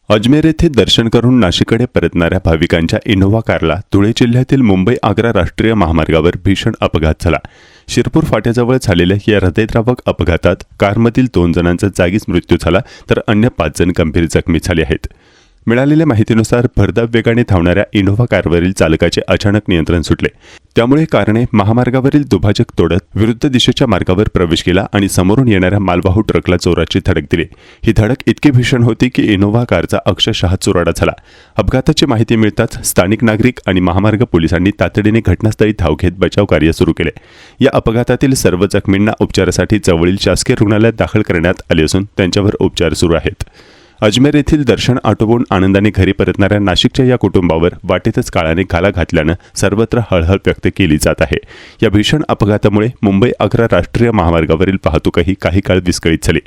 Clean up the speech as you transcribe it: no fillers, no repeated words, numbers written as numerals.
अजमेर येथे दर्शन करून नाशिककडे परतणाऱ्या भाविकांच्या इनोव्हा कारला धुळे जिल्ह्यातील मुंबई-आग्रा राष्ट्रीय महामार्गावर भीषण अपघात झाला। शिरपूर फाट्याजवळ झालेल्या या हृदयद्रावक अपघातात कारमधील 2 जणांचा जागीच मृत्यू झाला तर अन्य 5 जण गंभीर जखमी झाले आहेत। मिळालेल्या माहितीनुसार भरधाव वेगाने धावणाऱ्या इनोव्हा कारवरील चालकाचे अचानक नियंत्रण सुटले। त्यामुळे कारने महामार्गावरील दुभाजक तोडत विरुद्ध दिशेच्या मार्गावर प्रवेश केला आणि समोरून येणाऱ्या मालवाहू ट्रकला जोराची धडक दिली। ही धडक इतकी भीषण होती की इनोव्हा कारचा अक्षरशः चुराडा झाला। अपघाताची माहिती मिळताच स्थानिक नागरिक आणि महामार्ग पोलिसांनी तातडीने घटनास्थळी धाव घेत बचाव कार्य सुरू केले। या अपघातातील सर्व जखमींना उपचारासाठी जवळील शासकीय रुग्णालयात दाखल करण्यात आले असून त्यांच्यावर उपचार सुरू आहेत। अजमेर येथील दर्शन आटोपून आनंदाने घरी परतणाऱ्या नाशिकच्या या कुटुंबावर वाटेतच काळाने घाला घातल्यानं सर्वत्र हळहळ व्यक्त केली जात आहे। या भीषण अपघातामुळे मुंबई-आग्रा राष्ट्रीय महामार्गावरील वाहतूकही काही काळ विस्कळीत झाली।